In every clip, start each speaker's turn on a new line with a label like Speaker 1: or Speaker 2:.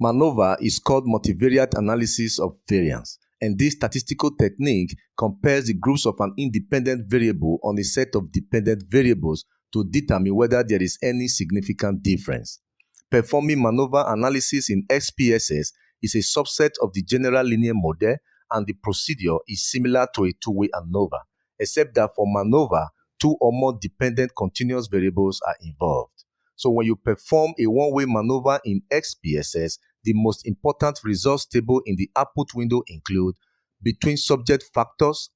Speaker 1: MANOVA is called multivariate analysis of variance, and this statistical technique compares the groups of an independent variable on a set of dependent variables to determine whether there is any significant difference. Performing MANOVA analysis in SPSS is a subset of the general linear model, and the procedure is similar to a two-way ANOVA, except that for MANOVA, two or more dependent continuous variables are involved. So when you perform a one-way MANOVA in SPSS, the most important results table in the output window include between subject factors,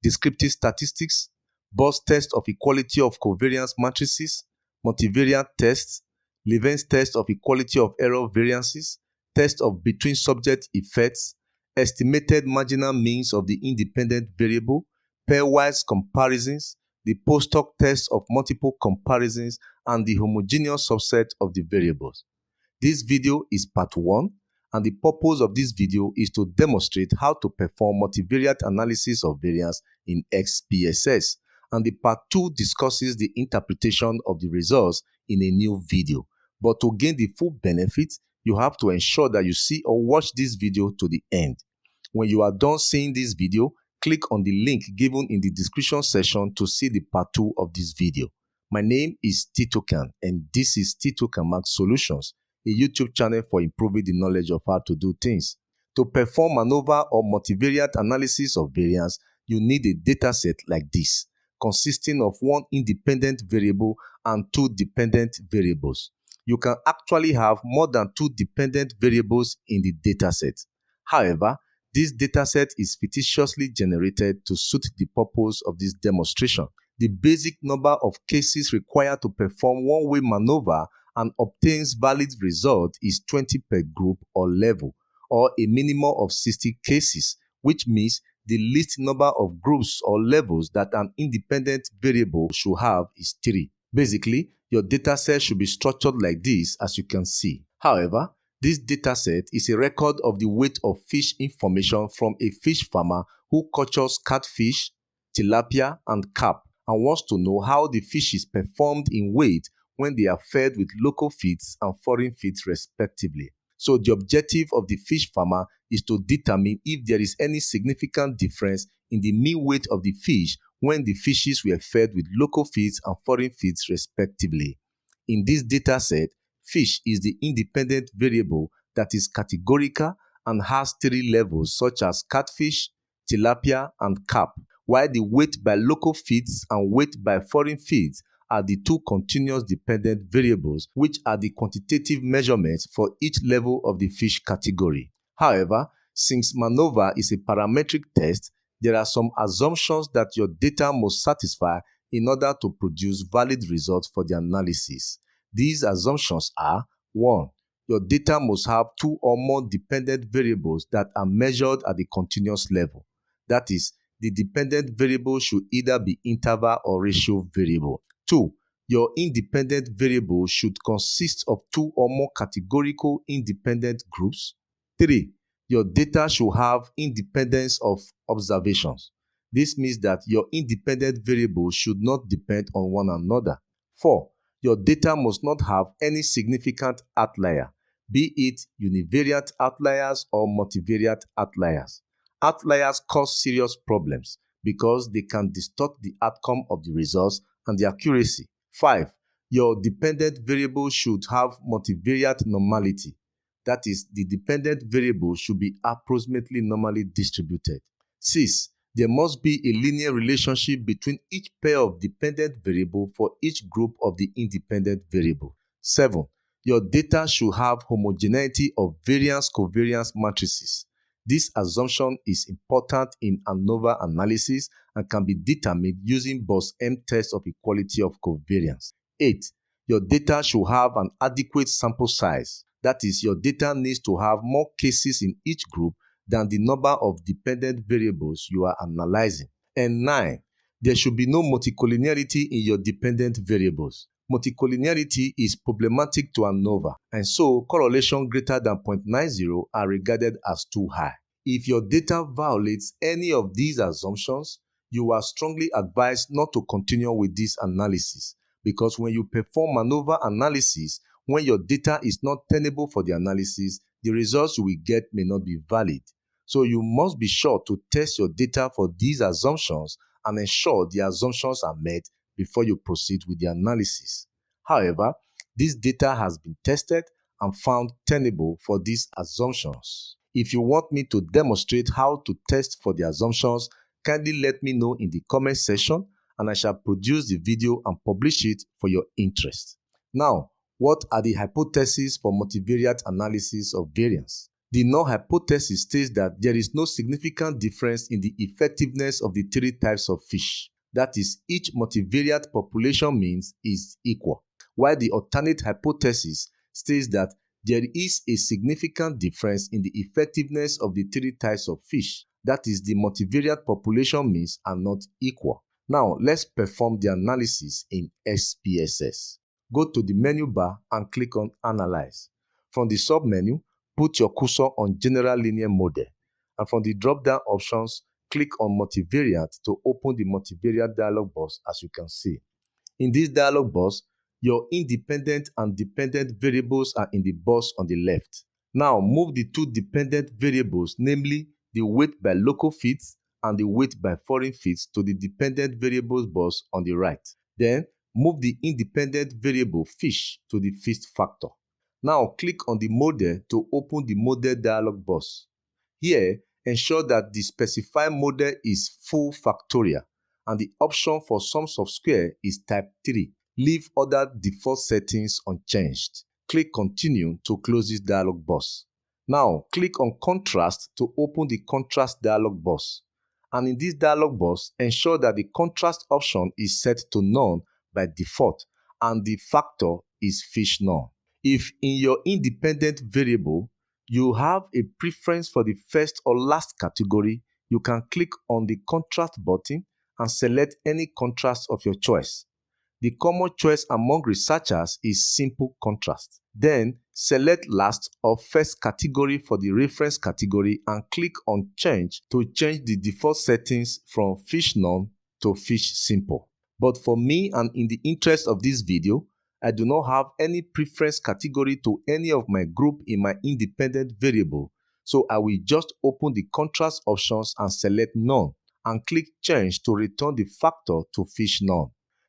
Speaker 1: descriptive statistics, Bose test of equality of covariance matrices, multivariate tests, Leven's test of equality of error variances, test of between subject effects, estimated marginal means of the independent variable, pairwise comparisons, the post-hoc test of multiple comparisons, and the homogeneous subset of the variables. This video is part 1, and the purpose of this video is to demonstrate how to perform multivariate analysis of variance in SPSS, and the part 2 discusses the interpretation of the results in a new video. But to gain the full benefit, you have to ensure that you see or watch this video to the end. When you are done seeing this video, click on the link given in the description section to see the part 2 of this video. My name is Titocan, and this is Titocan Max Solutions, a YouTube channel for improving the knowledge of how to do things. To perform MANOVA or multivariate analysis of variance, you need a dataset like this, consisting of one independent variable and two dependent variables. You can actually have more than two dependent variables in the dataset. However, this dataset is fictitiously generated to suit the purpose of this demonstration. The basic number of cases required to perform one-way MANOVA and obtains valid result is 20 per group or level, or a minimum of 60 cases, which means the least number of groups or levels that an independent variable should have is 3. Basically, your dataset should be structured like this, as you can see. However, this dataset is a record of the weight of fish information from a fish farmer who cultures catfish, tilapia, and carp, and wants to know how the fishes performed in weight when they are fed with local feeds and foreign feeds respectively. So the objective of the fish farmer is to determine if there is any significant difference in the mean weight of the fish when the fishes were fed with local feeds and foreign feeds respectively. In this dataset, fish is the independent variable that is categorical and has 3 levels such as catfish, tilapia, and carp, while the weight by local feeds and weight by foreign feeds are the 2 continuous dependent variables, which are the quantitative measurements for each level of the fish category. However, since MANOVA is a parametric test, there are some assumptions that your data must satisfy in order to produce valid results for the analysis. These assumptions are: 1. Your data must have 2 or more dependent variables that are measured at the continuous level. That is, the dependent variable should either be interval or ratio variable. 2. Your independent variable should consist of 2 or more categorical independent groups. 3. Your data should have independence of observations. This means that your independent variable should not depend on one another. 4. Your data must not have any significant outlier, be it univariate outliers or multivariate outliers. Outliers cause serious problems because they can distort the outcome of the results and the accuracy. 5. Your dependent variable should have multivariate normality. That is, the dependent variable should be approximately normally distributed. 6. There must be a linear relationship between each pair of dependent variable for each group of the independent variable. 7. Your data should have homogeneity of variance-covariance matrices. This assumption is important in ANOVA analysis and can be determined using Bose test of equality of covariance. 8. Your data should have an adequate sample size. That is, your data needs to have more cases in each group than the number of dependent variables you are analyzing. And 9. There should be no multicollinearity in your dependent variables. Multicollinearity is problematic to ANOVA, and so correlation greater than 0.90 are regarded as too high. If your data violates any of these assumptions, you are strongly advised not to continue with this analysis, because when you perform MANOVA analysis, when your data is not tenable for the analysis, the results you will get may not be valid. So you must be sure to test your data for these assumptions and ensure the assumptions are met before you proceed with the analysis. However, this data has been tested and found tenable for these assumptions. If you want me to demonstrate how to test for the assumptions, kindly let me know in the comment section and I shall produce the video and publish it for your interest. Now, what are the hypotheses for multivariate analysis of variance? The null hypothesis states that there is no significant difference in the effectiveness of the three types of fish. That is, each multivariate population means is equal, while the alternate hypothesis states that there is a significant difference in the effectiveness of the three types of fish. That is, the multivariate population means are not equal. Now, let's perform the analysis in SPSS. Go to the menu bar and click on Analyze. From the sub-menu, put your cursor on General Linear Model. And from the drop-down options, click on Multivariate to open the Multivariate dialog box as you can see. In this dialog box, your independent and dependent variables are in the box on the left. Now, move the two dependent variables, namely the weight by local fits and the weight by foreign fits, to the dependent variables box on the right. Then, move the independent variable fish to the fit factor. Now, click on the model to open the model dialog box. Here, ensure that the specified model is full factorial and the option for sums of square is type 3. Leave other default settings unchanged. Click Continue to close this dialog box. Now, click on Contrast to open the Contrast dialog box. And in this dialog box, ensure that the contrast option is set to none by default and the factor is fish null. If in your independent variable, you have a preference for the first or last category, you can click on the Contrast button and select any contrast of your choice. The common choice among researchers is simple contrast. Then, select last or first category for the reference category and click on Change to change the default settings from fish none to fish simple. But for me and in the interest of this video, I do not have any preference category to any of my group in my independent variable, so I will just open the contrast options and select none and click Change to return the factor to fish none.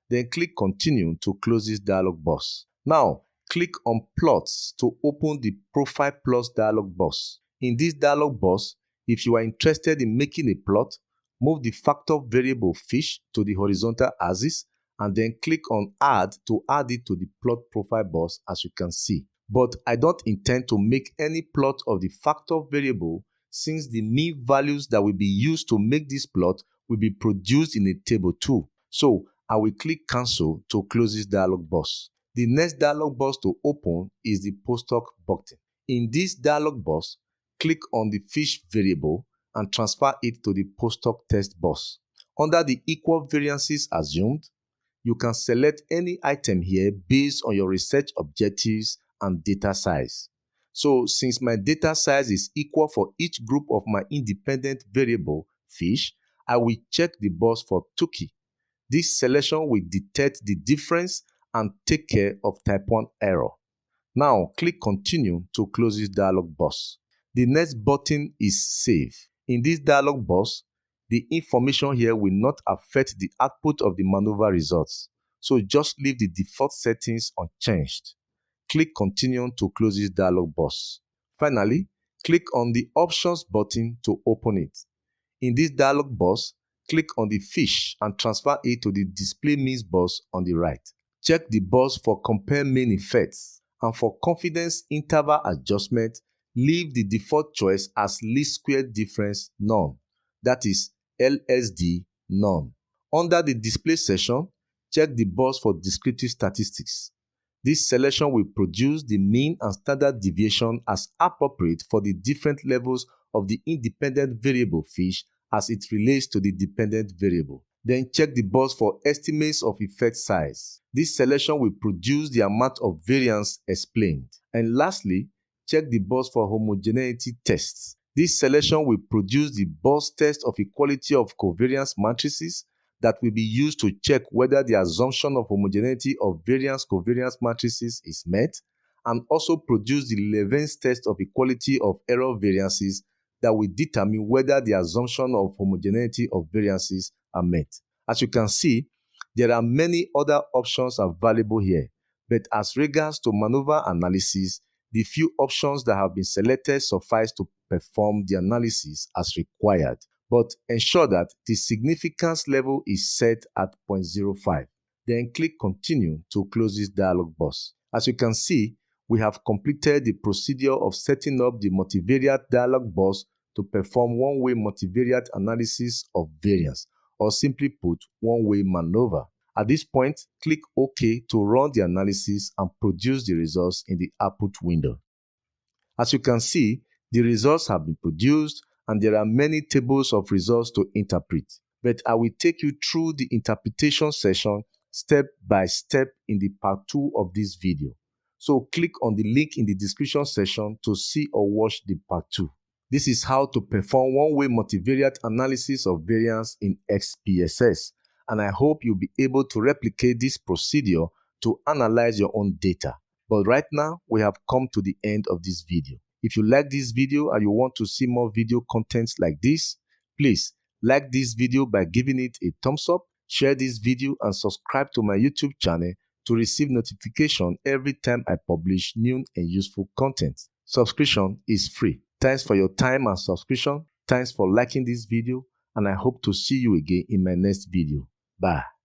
Speaker 1: Then click Continue to close this dialog box. Now, click on Plots to open the Profile Plots dialog box. In this dialog box, if you are interested in making a plot, move the factor variable fish to the horizontal axis and then click on Add to add it to the plot profile box as you can see. But I don't intend to make any plot of the factor variable since the mean values that will be used to make this plot will be produced in a table too. So I will click Cancel to close this dialog box. The next dialog box to open is the postdoc button. In this dialog box, click on the fish variable and transfer it to the postdoc text box. Under the equal variances assumed, you can select any item here based on your research objectives and data size. So since my data size is equal for each group of my independent variable fish, I will check the box for Tukey. This selection will detect the difference and take care of type 1 error. Now click Continue to close this dialog box. The next button is Save. In this dialog box, the information here will not affect the output of the MANOVA results, so just leave the default settings unchanged. Click Continue to close this dialog box. Finally, click on the Options button to open it. In this dialog box, click on the fish and transfer it to the Display Means box on the right. Check the box for Compare Mean Effects, and for confidence interval adjustment, leave the default choice as least square difference none, that is LSD none. Under the Display section, check the box for Descriptive Statistics. This selection will produce the mean and standard deviation as appropriate for the different levels of the independent variable fish as it relates to the dependent variable. Then check the box for Estimates of Effect Size. This selection will produce the amount of variance explained. And lastly, check the box for Homogeneity Tests. This selection will produce the box test of equality of covariance matrices that will be used to check whether the assumption of homogeneity of variance covariance matrices is met and also produce the Levene's test of equality of error variances that will determine whether the assumption of homogeneity of variances are met. As you can see, there are many other options available here, but as regards to MANOVA analysis, the few options that have been selected suffice to perform the analysis as required, but ensure that the significance level is set at 0.05. Then click Continue to close this dialog box. As you can see, we have completed the procedure of setting up the multivariate dialog box to perform one-way multivariate analysis of variance, or simply put, one-way MANOVA. At this point, click OK to run the analysis and produce the results in the output window. As you can see, the results have been produced and there are many tables of results to interpret, but I will take you through the interpretation session step by step in the part 2 of this video. So click on the link in the description section to see or watch the part 2. This is how to perform one-way multivariate analysis of variance in SPSS, and I hope you'll be able to replicate this procedure to analyze your own data. But right now, we have come to the end of this video. If you like this video and you want to see more video contents like this, please like this video by giving it a thumbs up, share this video and subscribe to my YouTube channel to receive notification every time I publish new and useful content. Subscription is free. Thanks for your time and subscription. Thanks for liking this video, and I hope to see you again in my next video. Bye.